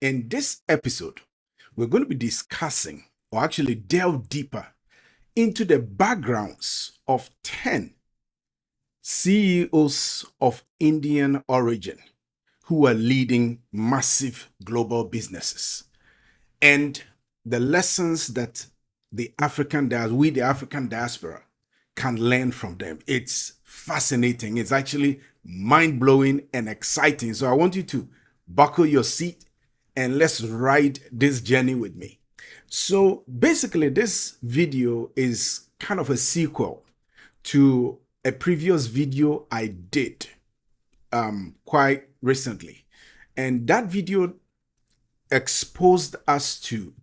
In this episode, we're going to be discussing, or actually delve deeper into the backgrounds of 10 CEOs of Indian origin who are leading massive global businesses, and the lessons that the the African diaspora, can learn from them. It's fascinating. It's actually mind blowing and exciting. So I want you to buckle your seat and let's ride this journey with me. So basically, this video is kind of a sequel to a previous video I did quite recently. And that video exposed us to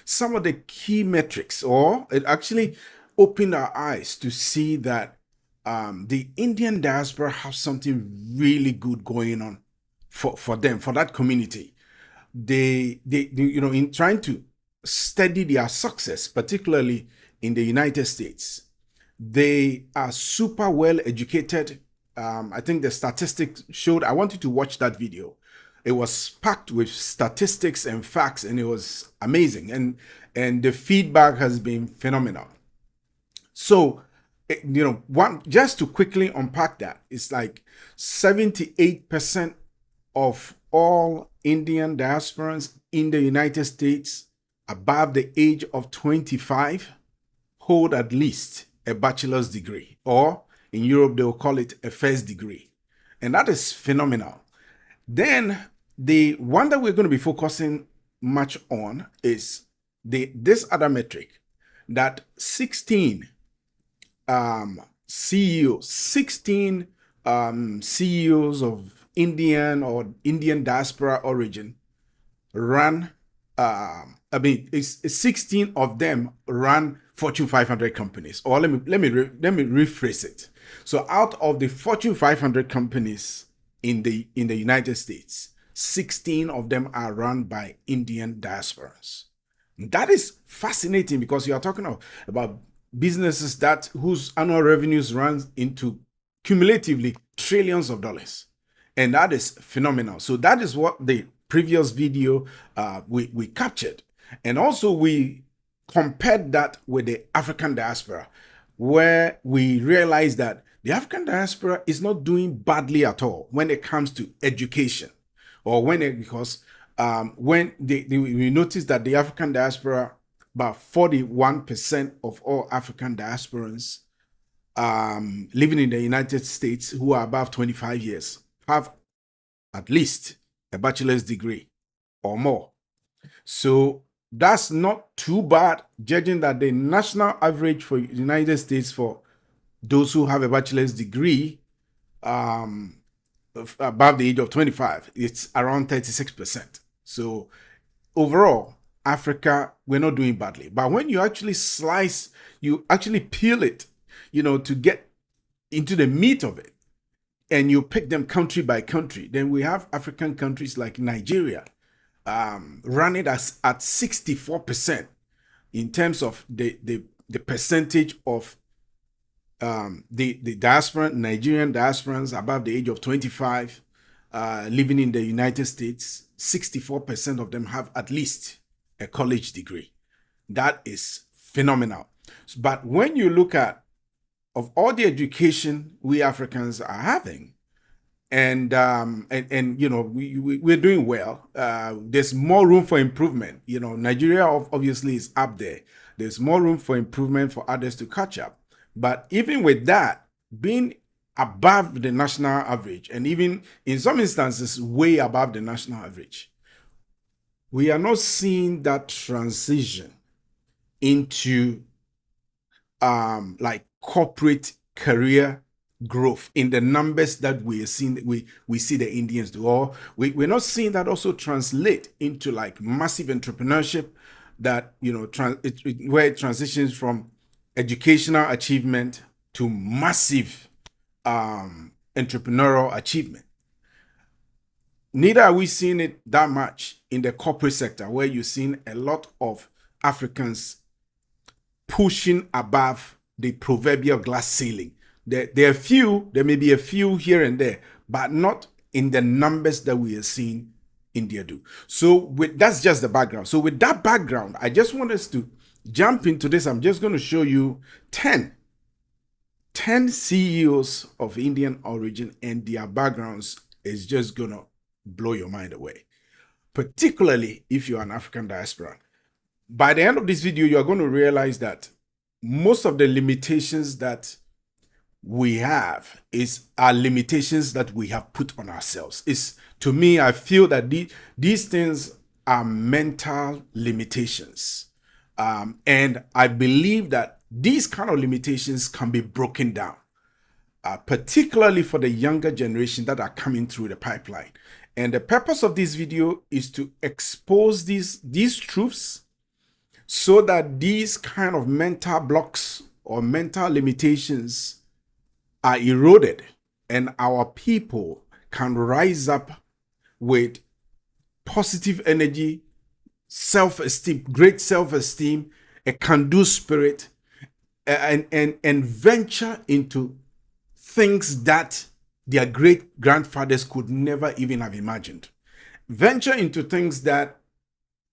some of the key metrics, or it actually opened our eyes to see that the Indian diaspora has something really good going on for them, for that community. They, in trying to study their success, particularly in the United States, they are super well educated. I think the statistics showed, I want you to watch that video. It was packed with statistics and facts, and it was amazing. And the feedback has been phenomenal. So, just to quickly unpack that, it's like 78% of all Indian diasporans in the United States above the age of 25 hold at least a bachelor's degree, or in Europe, they will call it a first degree. And that is phenomenal. Then the one that we're going to be focusing much on is this other metric, that 16 CEOs, 16 CEOs of Indian or Indian diaspora origin run, it's 16 of them run Fortune 500 companies. Or let me rephrase it. So out of the Fortune 500 companies in the United States, 16 of them are run by Indian diasporans. That is fascinating, because you are talking about businesses whose annual revenues runs into cumulatively trillions of dollars. And that is phenomenal. So that is what the previous video we captured. And also we compared that with the African diaspora, where we realized that the African diaspora is not doing badly at all when it comes to education, or because when we noticed that the African diaspora, about 41% of all African diasporans living in the United States who are above 25 years have at least a bachelor's degree or more. So that's not too bad, judging that the national average for the United States for those who have a bachelor's degree above the age of 25, it's around 36%. So overall, Africa, we're not doing badly. But when you actually you actually peel it, to get into the meat of it, and you pick them country by country, then we have African countries like Nigeria running at 64% in terms of the percentage of the diaspora, Nigerian diasporans above the age of 25 living in the United States. 64% of them have at least a college degree. That is phenomenal. But when you look at of all the education we Africans are having, and we're doing well. There's more room for improvement. Nigeria obviously is up there. There's more room for improvement for others to catch up. But even with that, being above the national average, and even in some instances way above the national average, we are not seeing that transition into like corporate career growth in the numbers that we are seeing, we see the Indians do. Or we're not seeing that also translate into like massive entrepreneurship, that where it transitions from educational achievement to massive entrepreneurial achievement. Neither are we seeing it that much in the corporate sector, where you're seeing a lot of Africans pushing above the proverbial glass ceiling. There may be a few here and there, but not in the numbers that we are seeing India do. So that's just the background. So with that background, I just want us to jump into this. I'm just going to show you 10 CEOs of Indian origin, and their backgrounds is just going to blow your mind away, particularly if you're an African diaspora. By the end of this video, you're going to realize that most of the limitations that we have are limitations that we have put on ourselves. To me, I feel that these things are mental limitations. And I believe that these kind of limitations can be broken down, particularly for the younger generation that are coming through the pipeline. And the purpose of this video is to expose these truths so that these kind of mental blocks or mental limitations are eroded and our people can rise up with positive energy, self-esteem, great self-esteem, a can-do spirit, and venture into things that their great grandfathers could never even have imagined. Venture into things that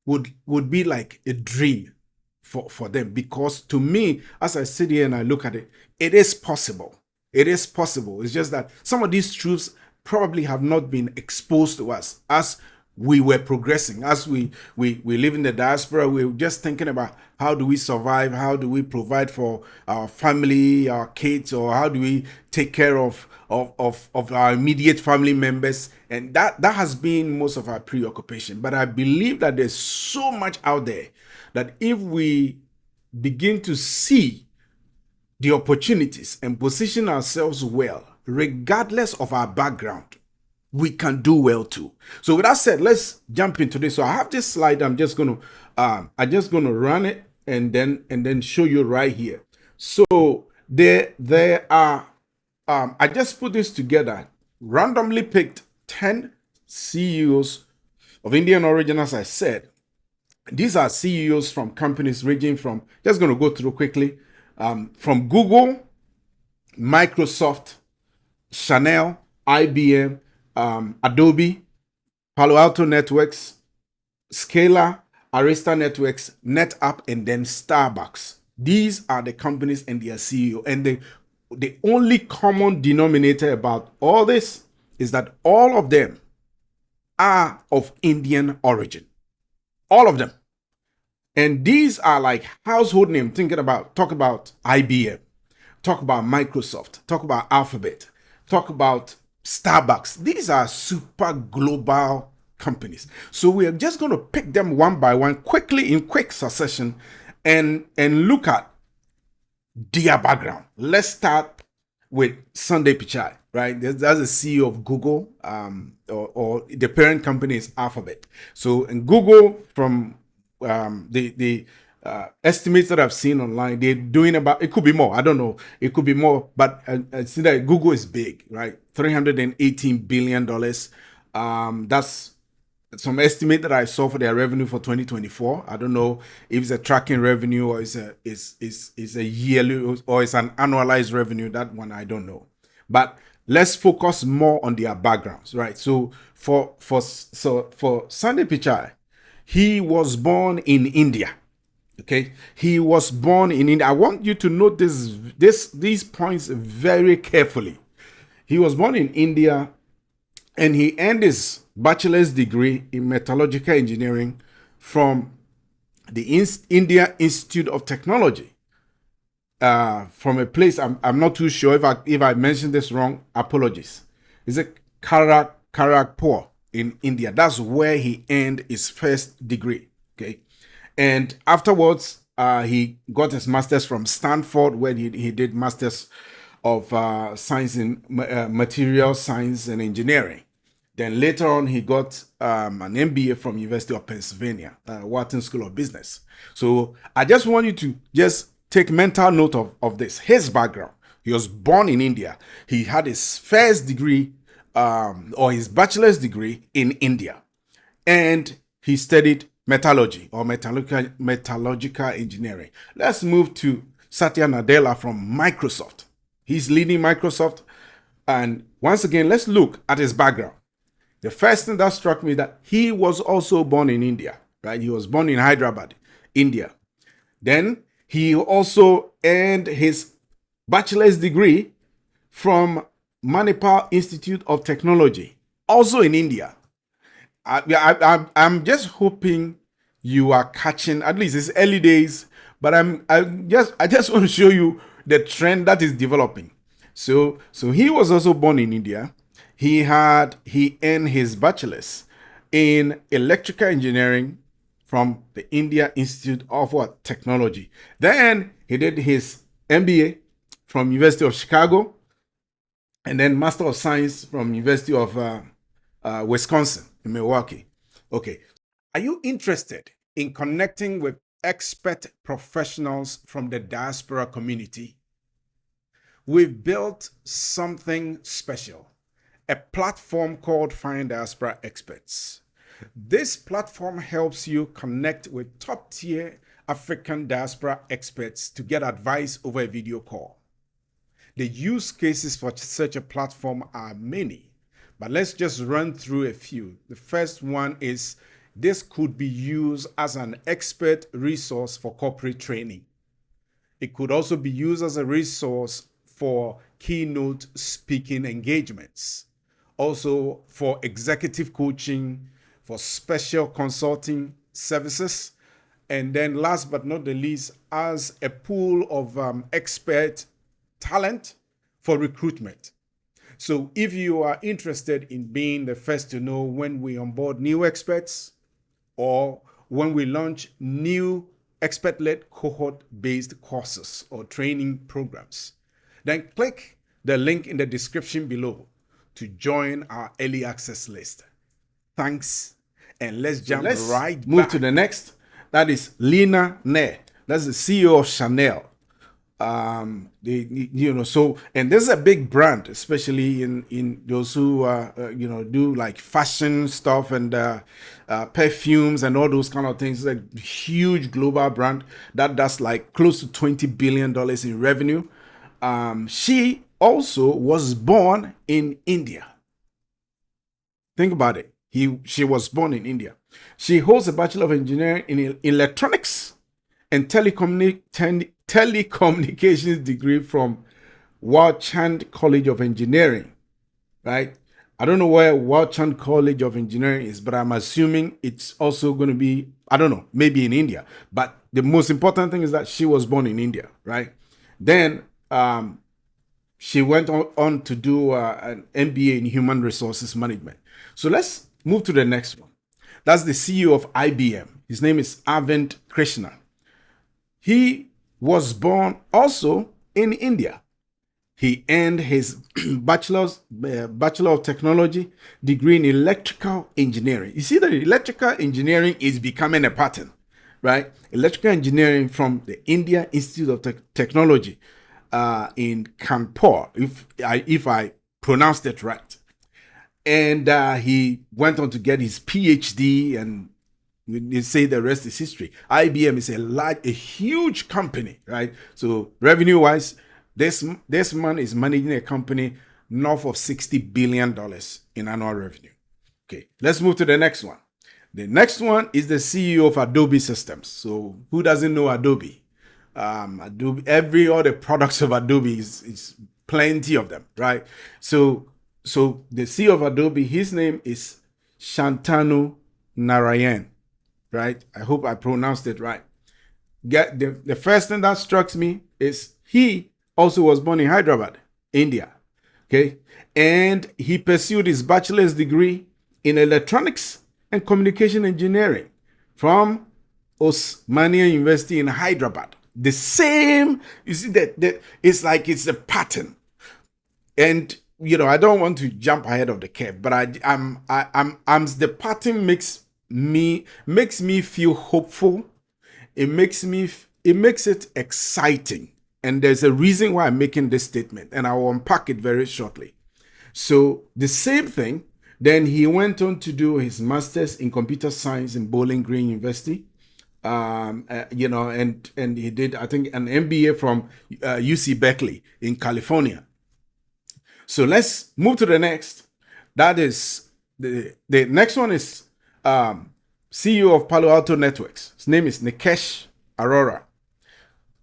would be like a dream for them. Because to me, as I sit here and I look at it, it is possible. It is possible. It's just that some of these truths probably have not been exposed to us as we were progressing. As we live in the diaspora, we were just thinking about how do we survive, how do we provide for our family, our kids, or how do we take care of our immediate family members. And that has been most of our preoccupation. But I believe that there's so much out there that if we begin to see the opportunities and position ourselves well, regardless of our background, we can do well too. So with that said, let's jump into this. So I have this slide. I'm just gonna run it and then show you right here. So there are I just put this together, randomly picked 10 CEOs of Indian origin. As I said, these are CEOs from companies ranging from, just going to go through quickly, from Google, Microsoft, Chanel, IBM, Adobe, Palo Alto Networks, Scalar, Arista Networks, NetApp, and then Starbucks. These are the companies and their CEO. And the only common denominator about all this is that all of them are of Indian origin. All of them. And these are like household names. Talk about IBM, talk about Microsoft, talk about Alphabet, talk about Starbucks. These are super global companies. So we are just going to pick them one by one quickly in quick succession and look at their background. Let's start with Sundar Pichai, right? That's the CEO of Google, or the parent company is Alphabet. So in Google, from the estimates that I've seen online, they're doing about, it could be more, I don't know, it could be more, but I see that Google is big, right? $318 billion. That's some estimate that I saw for their revenue for 2024. I don't know if it's a tracking revenue or it's a yearly or it's an annualized revenue. That one I don't know. But let's focus more on their backgrounds, right? So for Sundar Pichai, he was born in India. Okay, he was born in India. I want you to note these points very carefully. He was born in India, and he earned his bachelor's degree in metallurgical engineering from the India Institute of Technology, from a place, I'm not too sure if I mentioned this wrong, apologies. It's a Kharagpur in India. That's where he earned his first degree. Okay, and afterwards he got his master's from Stanford, where he did masters of science in material science and engineering. Then later on, he got an MBA from University of Pennsylvania, Wharton School of Business. So I just want you to just take mental note of this. His background: he was born in India. He had his first degree, or his bachelor's degree, in India, and he studied metallurgy or metallurgical engineering. Let's move to Satya Nadella from Microsoft. He's leading Microsoft, and once again, let's look at his background. The first thing that struck me that he was also born in India, right? He was born in Hyderabad, India. Then he also earned his bachelor's degree from Manipal Institute of Technology, also in India. I'm just hoping you are catching. At least it's early days, but I just want to show you the trend that is developing. So he was also born in India. He earned his bachelor's in electrical engineering from the India Institute of what Technology. Then he did his MBA from University of Chicago, and then Master of Science from University of Wisconsin in Milwaukee. Okay, are you interested in connecting with expert professionals from the diaspora community? We've built something special, a platform called Find Diaspora Experts. This platform helps you connect with top-tier African diaspora experts to get advice over a video call. The use cases for such a platform are many, but let's just run through a few. The first one is this could be used as an expert resource for corporate training. It could also be used as a resource for keynote speaking engagements, also for executive coaching, for special consulting services, and then last but not the least, as a pool of expert talent for recruitment. So if you are interested in being the first to know when we onboard new experts or when we launch new expert-led cohort-based courses or training programs, then click the link in the description below to join our early access list. Thanks, and let's move to the next. That is Lena N. That's the CEO of Chanel. And this is a big brand, especially in those who do like fashion stuff and perfumes and all those kind of things. It's a huge global brand that does like close to $20 billion in revenue. She also was born in India. Think about it. She was born in India. She holds a Bachelor of Engineering in Electronics and Telecommunications degree from Walchand College of Engineering, right? I don't know where Walchand College of Engineering is, but I'm assuming it's also going to be, I don't know, maybe in India. But the most important thing is that she was born in India, right? Then she went on to do an MBA in Human Resources Management. So let's move to the next one. That's the CEO of IBM. His name is Amit Krishna. He was born also in India. He earned his Bachelor of Technology degree in Electrical Engineering. You see that electrical engineering is becoming a pattern, right? Electrical engineering from the India Institute of Technology in Kanpur, if I pronounced it right. And he went on to get his PhD, and they say the rest is history. IBM is a huge company, right? So revenue-wise, this man is managing a company north of $60 billion in annual revenue. Okay, let's move to the next one. The next one is the CEO of Adobe Systems. So who doesn't know Adobe? Adobe, all the products of Adobe is plenty of them, right? So the CEO of Adobe, his name is Shantanu Narayen, right? I hope I pronounced it right. The first thing that strikes me is he also was born in Hyderabad, India, okay? And he pursued his bachelor's degree in electronics and communication engineering from Osmania University in Hyderabad. The same, you see that it's like it's a pattern. And I don't want to jump ahead of the curve, but the pattern makes me feel hopeful. It makes it exciting. And there's a reason why I'm making this statement, and I will unpack it very shortly. So the same thing, then he went on to do his master's in computer science in Bowling Green University. And he did, I think, an MBA from UC Berkeley in California. So let's move to the next. That is The next one is CEO of Palo Alto Networks. His name is Nikesh Arora.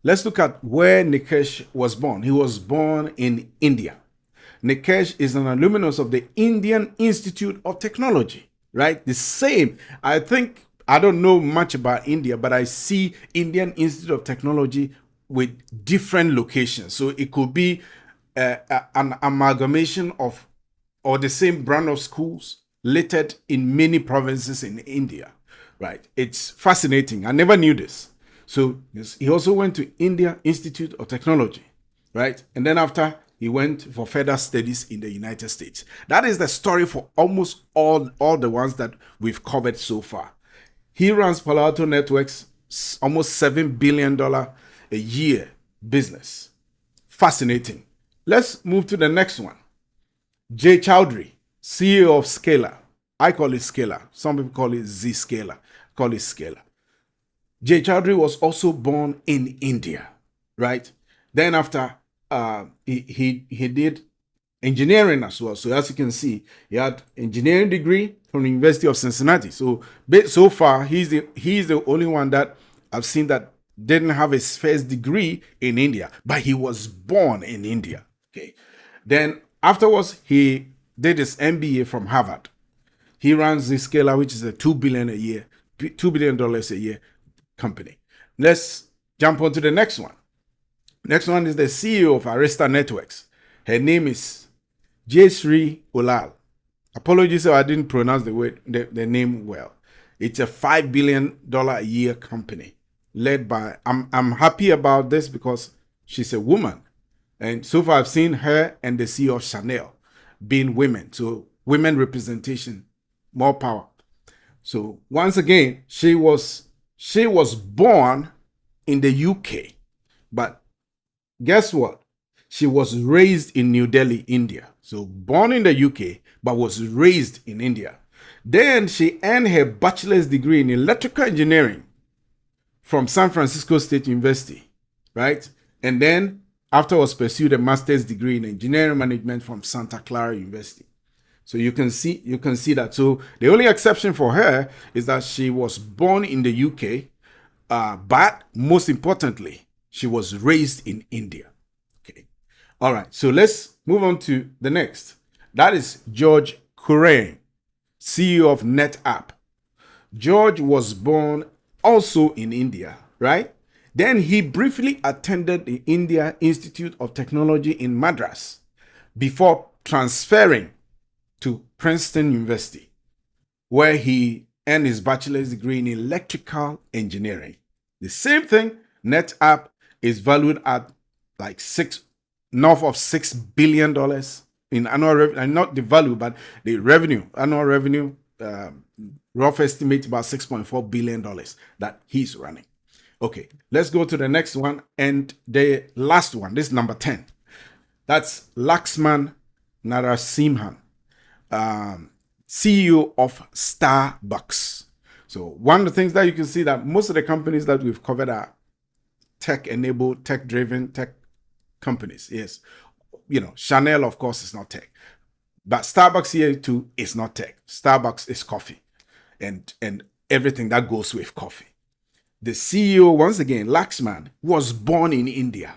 Let's look at where Nikesh was born. He was born in India. Nikesh is an alumnus of the Indian Institute of Technology, right? The same. I think, I don't know much about India, but I see Indian Institute of Technology with different locations. So it could be an amalgamation of, or the same brand of schools littered in many provinces in India, right? It's fascinating. I never knew this. So he also went to India Institute of Technology, right? And then after, he went for further studies in the United States. That is the story for almost all the ones that we've covered so far. He runs Palo Alto Networks, almost $7 billion a year business. Fascinating. Let's move to the next one. Jay Chowdhury, CEO of Scalar. I call it Scalar. Some people call it Zscaler. Call it Scalar. Jay Chowdhury was also born in India, right? Then after, he did engineering as well. So as you can see, he had engineering degree from the University of Cincinnati. So far, he's the only one that I've seen that didn't have his first degree in India, but he was born in India. Okay. Then afterwards, he did his MBA from Harvard. He runs Zscaler, which is a $2 billion a year company. Let's jump on to the next one. Next one is the CEO of Arista Networks. Her name is Chri Olal. Apologies if I didn't pronounce the name well. It's a $5 billion a year company led by, I'm happy about this because she's a woman. And so far I've seen her and the CEO of Chanel being women. So women representation, more power. So once again, she was born in the UK, but guess what? She was raised in New Delhi, India. So born in the UK, but was raised in India. Then she earned her bachelor's degree in electrical engineering from San Francisco State University, right? And then afterwards pursued a master's degree in engineering management from Santa Clara University. So you can see that. So the only exception for her is that she was born in the UK, but most importantly, she was raised in India. Okay. All right. So let's move on to the next. That is George Kurian, CEO of NetApp. George was born also in India, right? Then he briefly attended the India Institute of Technology in Madras before transferring to Princeton University, where he earned his bachelor's degree in electrical engineering. The same thing, NetApp is valued at like north of $6 billion in annual revenue, and not the value, but the revenue, annual revenue, rough estimate about $6.4 billion that he's running. Okay, let's go to the next one and the last one. This is number 10. That's Laxman Narayen, CEO of Starbucks. So one of the things that you can see that most of the companies that we've covered are tech-enabled, tech-driven, tech companies. Yes, Chanel, of course, is not tech, but Starbucks here too is not tech. Starbucks is coffee, and everything that goes with coffee. The CEO, once again, Laxman, was born in India.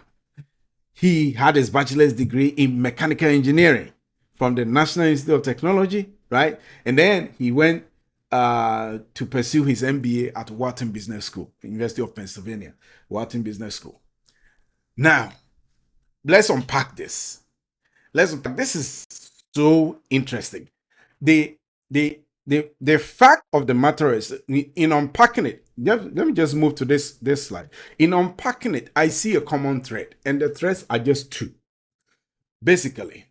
He had his bachelor's degree in mechanical engineering from the National Institute of Technology, right? And then he went to pursue his MBA at Wharton Business School, University of Pennsylvania, Wharton Business School. Now, let's unpack this. This is so interesting. The fact of the matter is, in unpacking it, let me just move to this slide. In unpacking it, I see a common thread, and the threads are just two. Basically,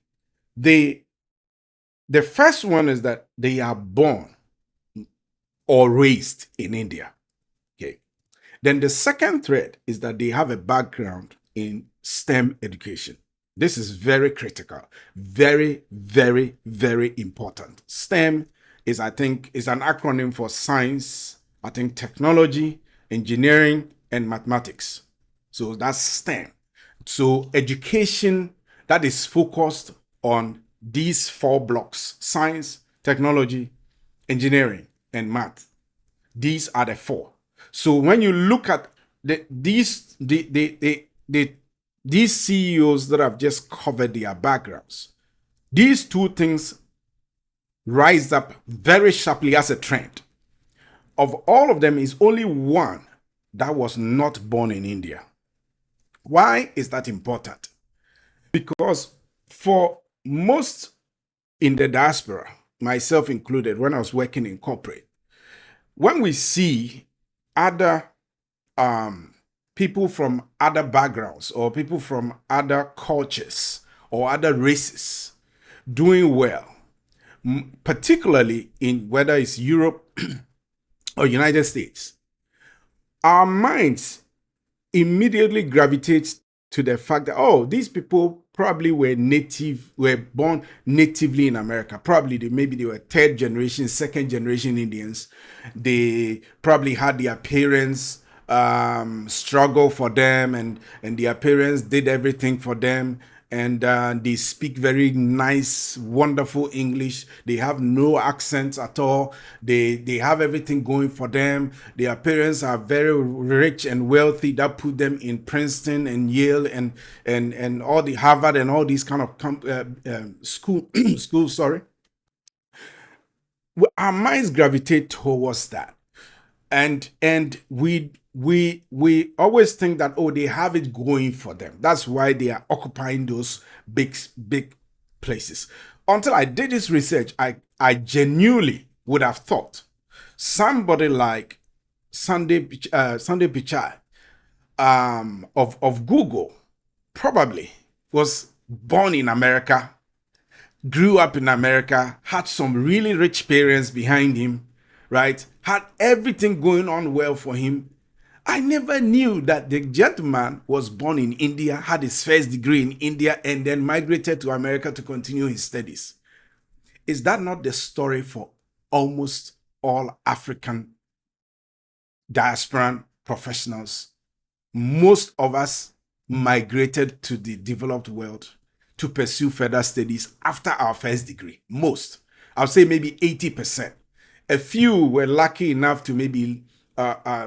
the first one is that they are born or raised in India. Okay. Then the second thread is that they have a background in STEM education. This is very critical, very, very, very important. STEM is, I think, is an acronym for science, I think technology, engineering, and mathematics. So that's STEM. So education that is focused on these four blocks: science, technology, engineering, and math. These are the four. So when you look at these CEOs that have just covered their backgrounds, these two things rise up very sharply as a trend. Of all of them, is only one that was not born in India. Why is that important? Because for most in the diaspora, myself included, when I was working in corporate, when we see other people from other backgrounds or people from other cultures or other races doing well, particularly in whether it's Europe or United States, our minds immediately gravitate to the fact that, oh, these people probably were born natively in America. Probably maybe they were third generation, second generation Indians. They probably had their parents struggle for them, and their parents did everything for them. And they speak very nice, wonderful English. They have no accents at all. They have everything going for them. Their parents are very rich and wealthy. That put them in Princeton and Yale and all the Harvard and all these kind of schools. Sorry, our minds gravitate towards that, and we always think that, oh, they have it going for them. That's why they are occupying those big places. Until I did this research, I genuinely would have thought somebody like Sundar Pichai of Google probably was born in America, grew up in America, had some really rich parents behind him, right? Had everything going on well for him. I never knew that the gentleman was born in India, had his first degree in India, and then migrated to America to continue his studies. Is that not the story for almost all African diaspora professionals? Most of us migrated to the developed world to pursue further studies after our first degree. Most. I'll say maybe 80%. A few were lucky enough to maybe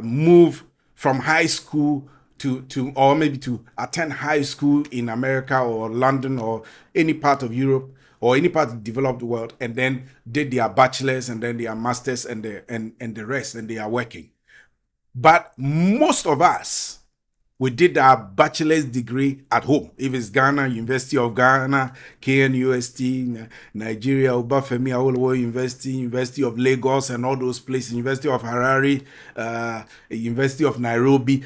move from high school to or maybe to attend high school in America or London or any part of Europe or any part of the developed world, and then did their bachelor's and then their master's and the rest, and they are working. But most of us, we did our bachelor's degree at home. If it's Ghana, University of Ghana, KNUST, Nigeria, Obafemi Awolowo University, University of Lagos, and all those places, University of Harare, University of Nairobi.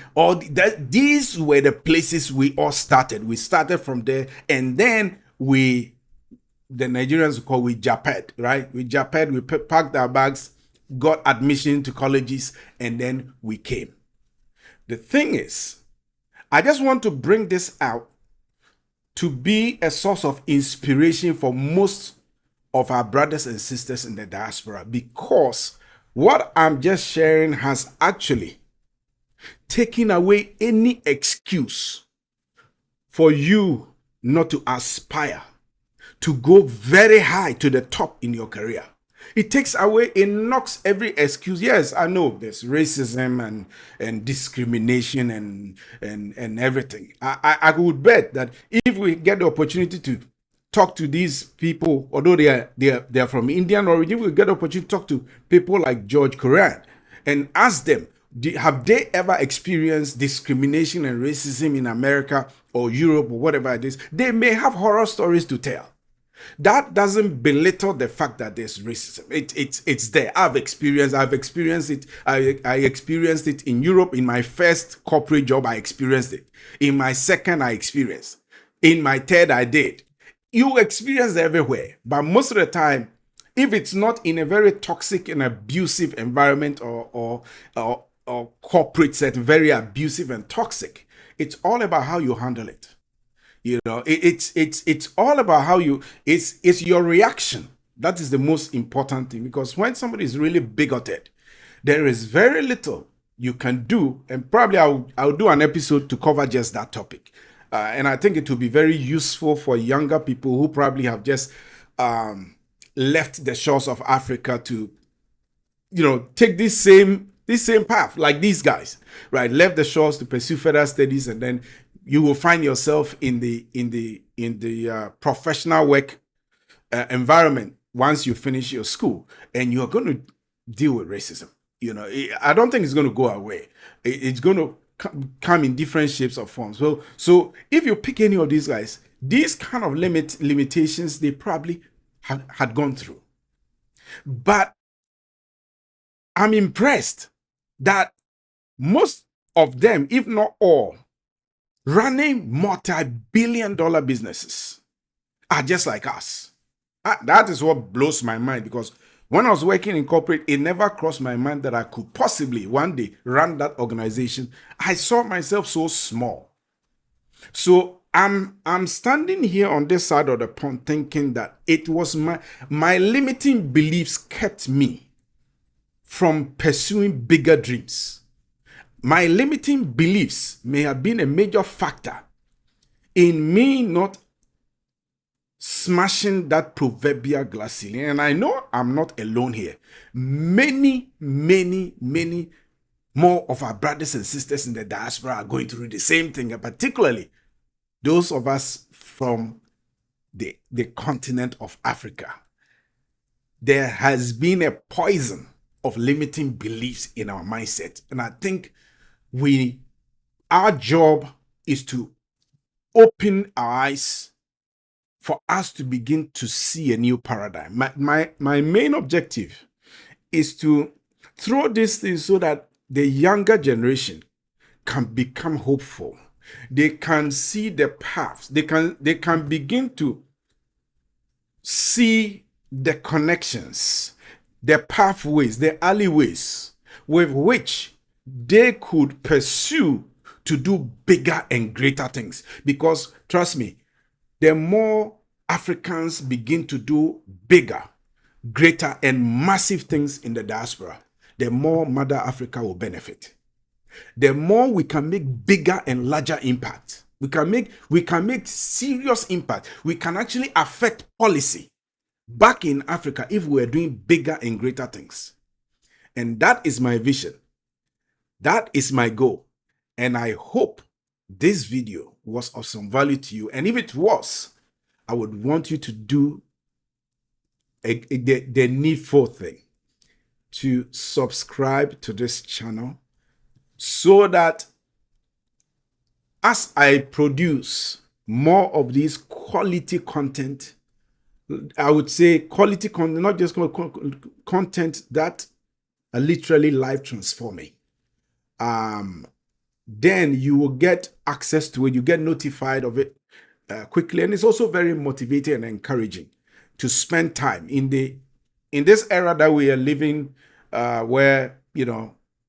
These were the places we all started. We started from there, and then the Nigerians call we japed, right? We japed, we packed our bags, got admission to colleges, and then we came. The thing is, I just want to bring this out to be a source of inspiration for most of our brothers and sisters in the diaspora, because what I'm just sharing has actually taken away any excuse for you not to aspire to go very high to the top in your career. It takes away, it knocks every excuse. Yes, I know there's racism and discrimination and everything. I would bet that if we get the opportunity to talk to these people, although they're from Indian origin, we get the opportunity to talk to people like George Kurian and ask them, have they ever experienced discrimination and racism in America or Europe or whatever it is? They may have horror stories to tell. That doesn't belittle the fact that there's racism. It's there. I've experienced it. I experienced it in Europe. In my first corporate job, I experienced it. In my second, I experienced. In my third, I did. You experience everywhere. But most of the time, if it's not in a very toxic and abusive environment or corporate setting, very abusive and toxic, it's all about how you handle it. You know, it's all about how it's your reaction. That is the most important thing, because when somebody is really bigoted, there is very little you can do. And probably I'll do an episode to cover just that topic. And I think it will be very useful for younger people who probably have just left the shores of Africa to, take this same path like these guys, right? Left the shores to pursue further studies, and then you will find yourself in the professional work environment once you finish your school, and you're going to deal with racism. I don't think it's going to go away. It's going to come in different shapes or forms. So if you pick any of these guys, these kind of limitations they probably had gone through. But I'm impressed that most of them, if not all, running multi-billion-dollar businesses are just like us. That is what blows my mind, because when I was working in corporate, it never crossed my mind that I could possibly one day run that organization. I saw myself so small. So I'm standing here on this side of the pond thinking that it was my limiting beliefs kept me from pursuing bigger dreams. My limiting beliefs may have been a major factor in me not smashing that proverbial glass ceiling. And I know I'm not alone here. Many, many, many more of our brothers and sisters in the diaspora are going through the same thing, and particularly those of us from the continent of Africa. There has been a poison of limiting beliefs in our mindset. And I think our job is to open our eyes for us to begin to see a new paradigm. My main objective is to throw these things so that the younger generation can become hopeful. They can see the paths. They can begin to see the connections, the pathways, the alleyways with which they could pursue to do bigger and greater things. Because trust me, the more Africans begin to do bigger, greater, and massive things in the diaspora, the more Mother Africa will benefit. The more we can make bigger and larger impact. We can make serious impact. We can actually affect policy back in Africa if we are doing bigger and greater things. And that is my vision. That is my goal. And I hope this video was of some value to you. And if it was, I would want you to do the needful thing, to subscribe to this channel, so that as I produce more of these quality content, I would say quality content, not just content that are literally life transforming, then you will get access to it. You get notified of it quickly. And it's also very motivating and encouraging to spend time in this era that we are living, where,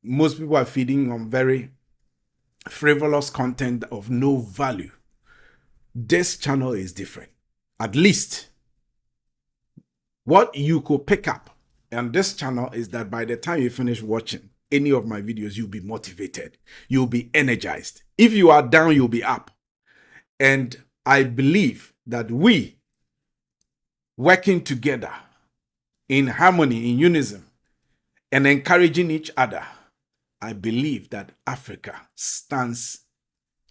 most people are feeding on very frivolous content of no value. This channel is different. At least what you could pick up on this channel is that by the time you finish watching any of my videos, you'll be motivated. You'll be energized. If you are down, you'll be up. And I believe that we, working together in harmony, in unison, and encouraging each other, I believe that Africa stands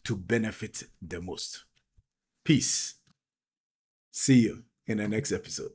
to benefit the most. Peace. See you in the next episode.